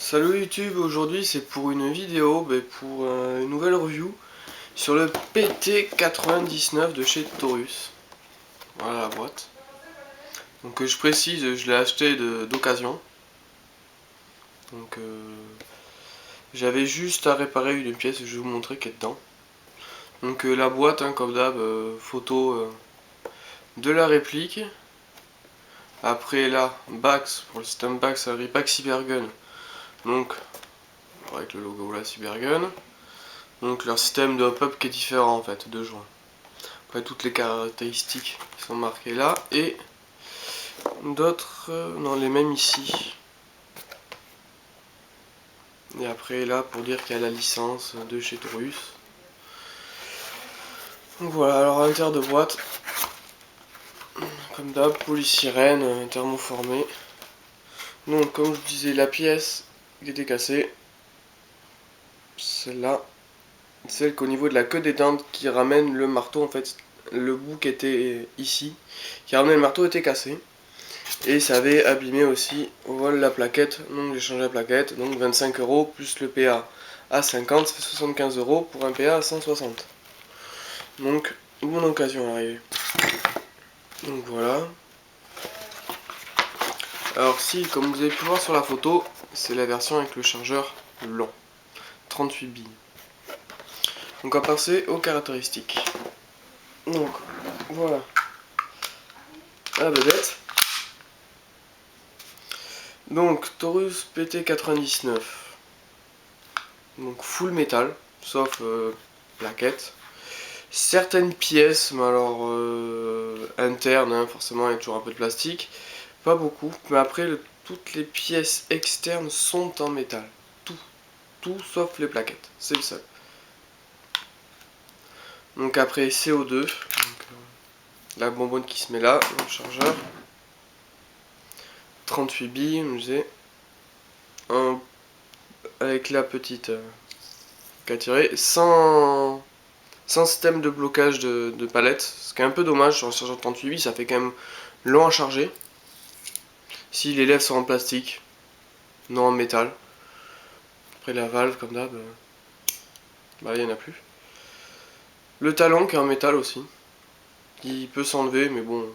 Salut YouTube, aujourd'hui c'est pour une vidéo, pour une nouvelle review sur le PT99 de chez Taurus. Voilà la boîte. Donc je précise, je l'ai acheté d'occasion. Donc j'avais juste à réparer une pièce, je vais vous montrer qu'elle est dedans. Donc la boîte, hein, comme d'hab, photo de la réplique. Après là, Bax, pour le système Bax, Ripax Cybergun. Donc avec le logo là, Cybergun. Donc leur système de hop-up qui est différent en fait, de joints. Après toutes les caractéristiques qui sont marquées là. Et d'autres, non les mêmes ici. Et après là pour dire qu'il y a la licence de chez Taurus. Donc voilà, alors à l'intérieur de boîte, comme d'hab, polysirène, thermoformé. Donc comme je disais, la pièce qui était cassée, celle-là, celle qu'au niveau de la queue des dents qui ramène le marteau, en fait, le bout qui était ici, qui ramène le marteau était cassé. Et ça avait abîmé aussi au vol la plaquette, donc j'ai changé la plaquette, donc 25 € plus le PA à 50, ça fait 75 € pour un PA à 160. Donc, bonne occasion à l'arrivée. Donc voilà. Alors si, comme vous avez pu voir sur la photo, c'est la version avec le chargeur long, 38 billes. Donc on va passer aux caractéristiques. Donc, voilà. La vedette. Donc, Taurus PT99. Donc full métal, sauf plaquette. Certaines pièces, mais alors internes, hein, forcément il y a toujours un peu de plastique. Pas beaucoup, mais après toutes les pièces externes sont en métal. Tout sauf les plaquettes, c'est le seul. Donc après CO2, donc, la bonbonne qui se met là, le chargeur. 38 billes, on disait. Avec la petite qu'à tirer, sans système de blocage de palette, ce qui est un peu dommage sur le chargeur 38 billes, ça fait quand même long à charger. Si les lèvres sont en plastique, non en métal. Après la valve comme d'hab, bah il n'y en a plus. Le talon qui est en métal aussi, qui peut s'enlever mais bon,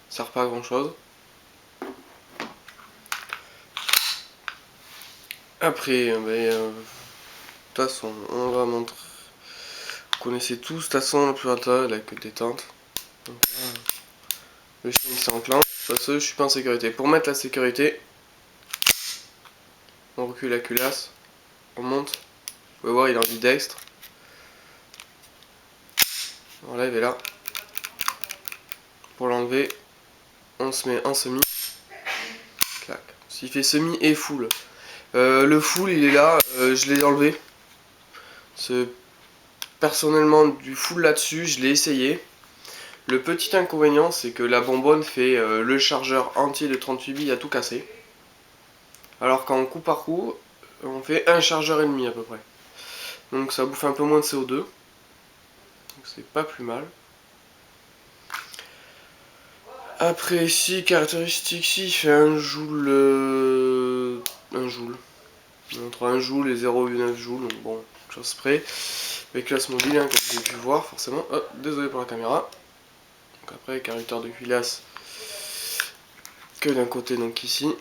ça sert pas à grand chose. Après, de toute façon, on va montrer. Vous connaissez tous, de toute façon, le plus intérêt, la queue de détente. Donc là, le chien qui s'enclenche. De toute façon, je suis pas en sécurité. Pour mettre la sécurité, on recule la culasse, on monte. Vous pouvez voir, il est en dextre. On enlève et là. Pour l'enlever, on se met en semi. Clac. S'il fait semi et full. Le full, il est là, je l'ai enlevé. Personnellement, du full là-dessus, je l'ai essayé. Le petit inconvénient, c'est que la bonbonne fait le chargeur entier de 38 billes à tout casser. Alors qu'en coup par coup, on fait un chargeur et demi à peu près. Donc ça bouffe un peu moins de CO2. Donc c'est pas plus mal. Après ici, caractéristique ici, il fait 1 joule. 1 joule. Entre 1 joule et 0,9 joules, donc bon, chose près. Avec classe mobile, hein, comme vous avez pu voir, forcément. Oh, désolé pour la caméra. Donc après, caractère de culasse que d'un côté, donc ici.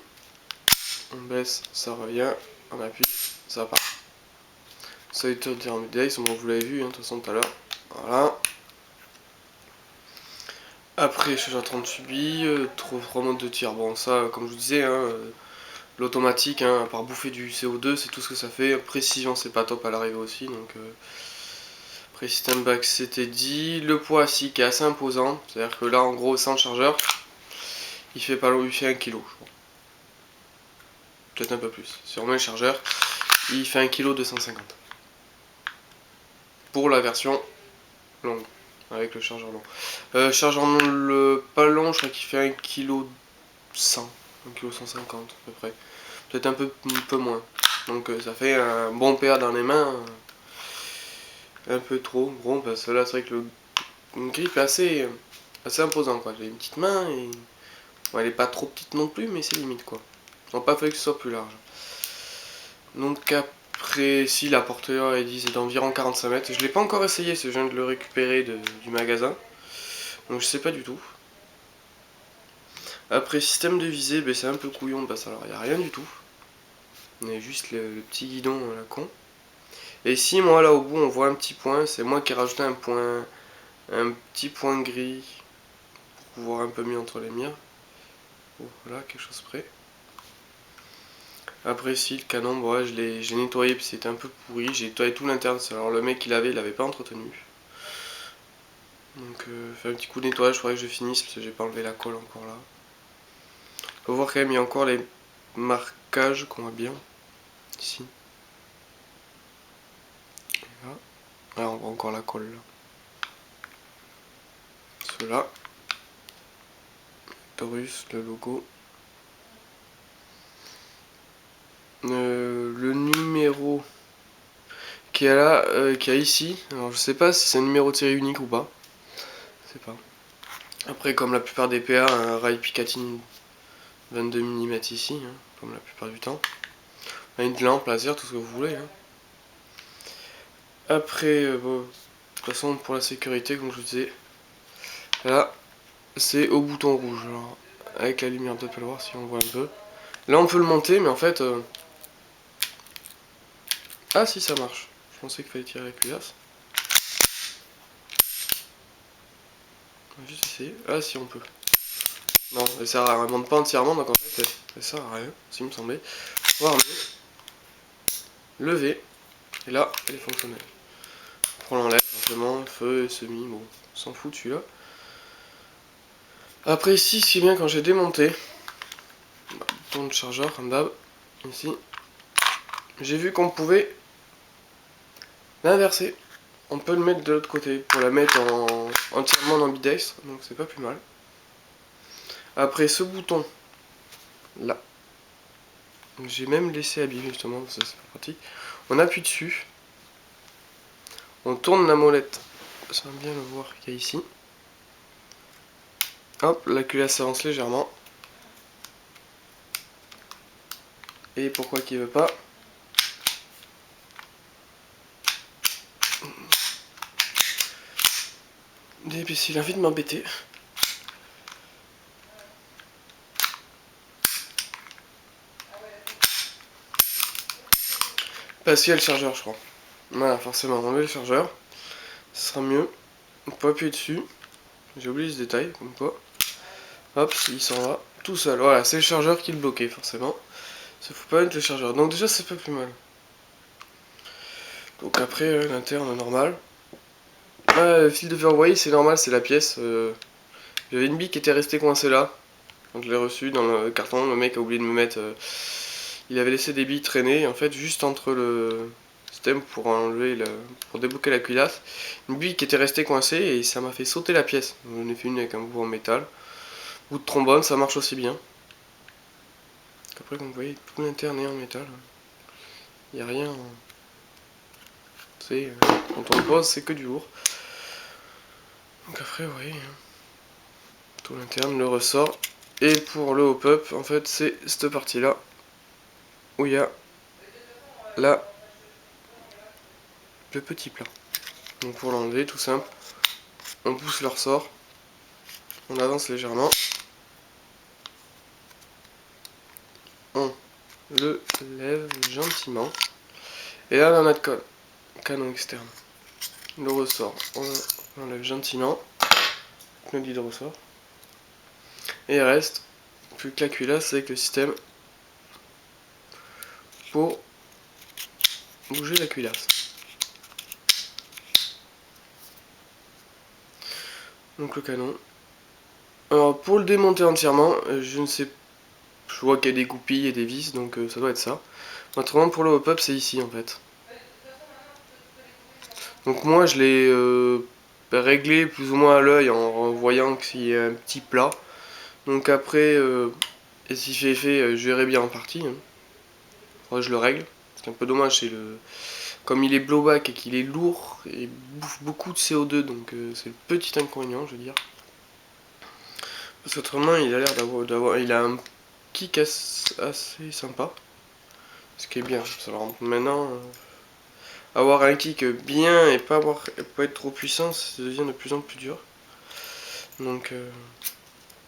On baisse, ça revient. On appuie, ça part. Seuil de tir en midday, bon, vous l'avez vu, hein, de toute façon tout à l'heure. Voilà. Après, chargeur 38 billes, 3 modes de tir. Bon, ça, comme je vous disais, hein, l'automatique, hein, à part bouffer du CO2, c'est tout ce que ça fait. Précision, c'est pas top à l'arrivée aussi. Donc, après, système back, c'était dit. Le poids, si, qui est assez imposant. C'est-à-dire que là, en gros, sans chargeur, il fait pas loin, il fait 1 kg, je crois. Peut-être un peu plus. Si on met le chargeur, il fait 1 kg 250. Pour la version longue, avec le chargeur long. Chargeur pas long, je crois qu'il fait 1 kg 100, 1 kg 150 à peu près. Peut-être un peu moins. Donc ça fait un bon PA dans les mains. Un peu trop gros, parce que là c'est vrai que le grip est assez imposant quoi. J'ai une petite main et bon, elle est pas trop petite non plus, mais c'est limite quoi. Ils n'ont pas fait que ce soit plus large. Donc après, si la porteur est d'environ 45 mètres, je l'ai pas encore essayé, je viens de le récupérer du magasin, donc je sais pas du tout. Après système de visée, c'est un peu couillon, alors il n'y a rien du tout. On a juste le petit guidon à la con. Et si moi là au bout on voit un petit point, c'est moi qui ai rajouté un petit point gris pour voir un peu mieux entre les murs. Oh, voilà, quelque chose près. Après si le canon, bon, j'ai nettoyé parce que c'était un peu pourri, j'ai nettoyé tout l'interne, alors le mec il l'avait pas entretenu. Donc fait un petit coup de nettoyage, il faudrait que je finisse parce que j'ai pas enlevé la colle encore là. Faut voir quand même, il y a encore les marquages qu'on voit bien ici. Et là. Ah, on voit encore la colle là. Ceux-là. Taurus, le logo. Le numéro qui est là, qui est ici. Alors je sais pas si c'est un numéro de série unique ou pas. Je sais pas. Après, comme la plupart des PA, un rail Picatinny 22 mm ici, hein, comme la plupart du temps. Une lampe, laser, tout ce que vous voulez. Hein. Après, bon, de toute façon, pour la sécurité, comme je vous disais, là, c'est au bouton rouge. Alors, avec la lumière, peut-être pas le voir si on voit un peu. Là, on peut le monter, mais en fait... Ah si, ça marche. Je pensais qu'il fallait tirer la culasse. On va juste essayer. Ah si, on peut. Non, elle monte pas entièrement, donc en fait, elle sert à rien, s'il me semblait. On va remettre. Lever. Et là, elle est fonctionnelle. On l'enlève, simplement, feu, semi, bon, on s'en fout de celui-là. Après ici, ce qui est bien quand j'ai démonté, bouton de chargeur, comme d'hab, ici, j'ai vu qu'on pouvait l'inverser. On peut le mettre de l'autre côté, pour la mettre entièrement en ambidextre, donc c'est pas plus mal. Après ce bouton, là, j'ai même laissé abîmer justement, ça c'est pas pratique. On appuie dessus, on tourne la molette, ça va bien le voir qu'il y a ici. Hop, la culasse s'avance légèrement. Et pourquoi qu'il veut pas? Il a envie de m'embêter. Parce qu'il y a le chargeur, je crois. Voilà, forcément, enlever le chargeur. Ce sera mieux. On peut appuyer dessus. J'ai oublié ce détail, comme quoi. Hop, il s'en va tout seul. Voilà, c'est le chargeur qui le bloquait, forcément. Ça faut pas mettre le chargeur. Donc déjà, c'est pas plus mal. Donc après, l'interne, normal. Le fil de fer envoyé, c'est normal, c'est la pièce. J'avais une bille qui était restée coincée là. Quand je l'ai reçue dans le carton, le mec a oublié de me mettre... il avait laissé des billes traîner, en fait, juste entre le système pour enlever pour débloquer la culasse. Une bille qui était restée coincée et ça m'a fait sauter la pièce. J'en ai fait une avec un bout en métal. Bout de trombone, ça marche aussi bien. Après, comme vous voyez, tout l'interne est en métal. Il n'y a rien... C'est... quand on le pose, c'est que du lourd. Donc après, vous voyez... tout l'interne, le ressort. Et pour le hop-up, en fait, c'est cette partie-là. Où il y a... là... le petit plat. Donc pour l'enlever, tout simple. On pousse le ressort. On avance légèrement. On le lève gentiment. Et là, on a notre canon externe. Le ressort, on l'enlève gentiment. Le guide ressort. Et il reste plus que la culasse avec le système pour bouger la culasse. Donc le canon. Alors pour le démonter entièrement, je ne sais pas. Je vois qu'il y a des goupilles et des vis, donc ça doit être ça. Autrement, pour le hop-up, c'est ici en fait. Donc moi, je l'ai réglé plus ou moins à l'œil en voyant qu'il y a un petit plat. Donc après, et si j'ai fait, je verrai bien en partie. Hein. Faudrait que je le règle. C'est un peu dommage, comme il est blowback et qu'il est lourd, il bouffe beaucoup de CO2, donc c'est le petit inconvénient, je veux dire. Parce qu'autrement, il a l'air il a un kick assez sympa. Ce qui est bien. Alors maintenant, avoir un kick bien et pas être trop puissant, ça devient de plus en plus dur. Donc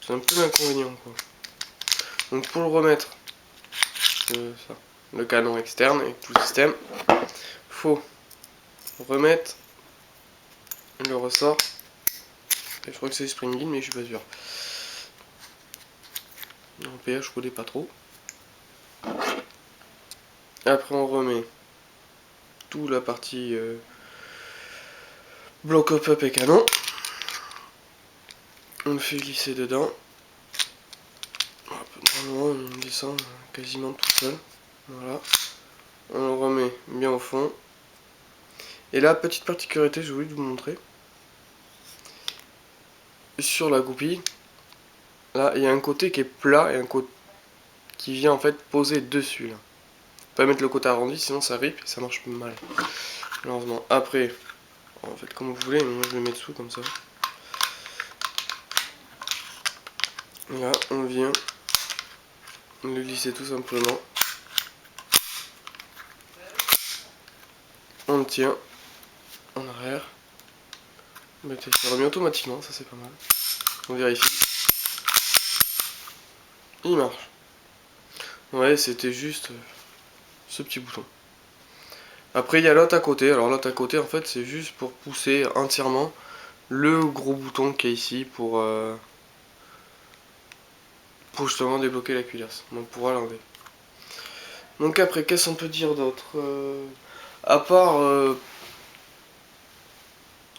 c'est un peu l'inconvénient quoi. Donc pour le remettre, ça, le canon externe et tout le système, faut remettre le ressort. Et je crois que c'est Spring-In mais je suis pas sûr. En PH je connais pas trop. Après on remet tout la partie bloc up et canon. On le fait glisser dedans. Normalement on descend quasiment tout seul. Voilà. On le remet bien au fond. Et là, petite particularité, j'ai oublié de vous montrer. Sur la goupille, là, il y a un côté qui est plat et un côté qui vient en fait poser dessus. Là. Faut pas mettre le côté arrondi, sinon ça rip et ça marche mal. Malheureusement. Après, en fait, comme vous voulez, mais moi je le mets dessous comme ça. Là, on vient le glisser tout simplement. On le tient en arrière. Ça remet automatiquement, ça c'est pas mal. On vérifie. Il marche. Ouais, c'était juste ce petit bouton. Après, il y a l'autre à côté. Alors, l'autre à côté, en fait, c'est juste pour pousser entièrement le gros bouton qui est ici pour justement débloquer la culasse. On pourra l'enlever. Donc, après, qu'est-ce qu'on peut dire d'autre à part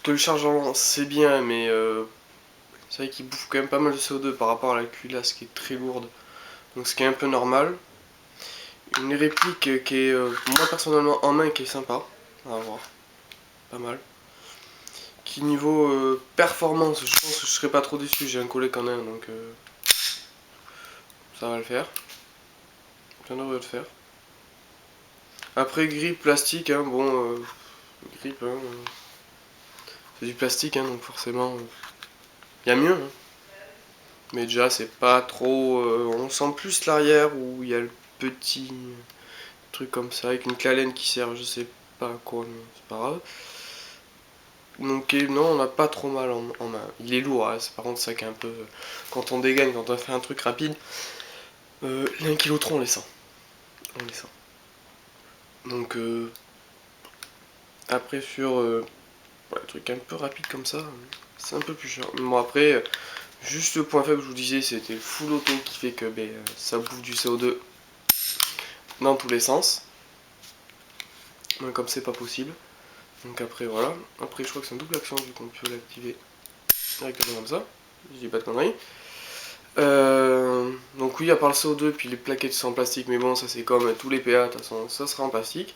que le chargement c'est bien, mais c'est vrai qu'il bouffe quand même pas mal de CO2 par rapport à la culasse qui est très lourde. Donc, ce qui est un peu normal. Une réplique qui est, moi personnellement, en main qui est sympa. On va voir. Pas mal. Qui niveau performance, je pense que je serais pas trop déçu. J'ai un collègue en a un, donc ça va le faire. Ça devrait le faire. Après grip plastique, hein, bon, grip, hein, c'est du plastique, hein, donc forcément, il y a mieux. Hein. Mais déjà, c'est pas trop. On sent plus l'arrière où il y a le petit truc comme ça avec une calène qui sert, je sais pas à quoi, mais c'est pas grave. Donc non, on n'a pas trop mal en main. Il est lourd, hein, c'est par contre ça qui est un peu... Quand on dégaine, quand on fait un truc rapide, l'un qui l'autre on les sent. On les sent. Donc après sur un truc un peu rapide comme ça, c'est un peu plus cher. Bon après, juste le point faible que je vous disais, c'était le full auto qui fait que ça bouffe du CO2 dans tous les sens. Donc, comme c'est pas possible. Donc après voilà. Après je crois que c'est un double action vu qu'on peut l'activer directement comme ça. Je dis pas de conneries. Donc oui, à part le CO2 puis les plaquettes sont en plastique, mais bon ça c'est comme tous les PA, de toute façon ça sera en plastique.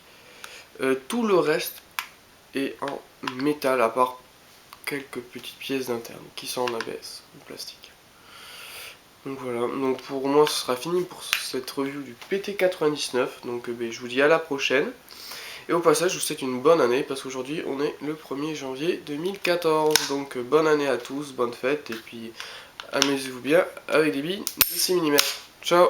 Tout le reste est en métal à part quelques petites pièces d'interne qui sont en ABS, en plastique. Donc voilà, donc pour moi ce sera fini pour cette review du PT99, donc je vous dis à la prochaine. Et au passage je vous souhaite une bonne année parce qu'aujourd'hui on est le 1er janvier 2014, donc bonne année à tous, bonne fête et puis amusez-vous bien avec des billes de 6 mm. Ciao.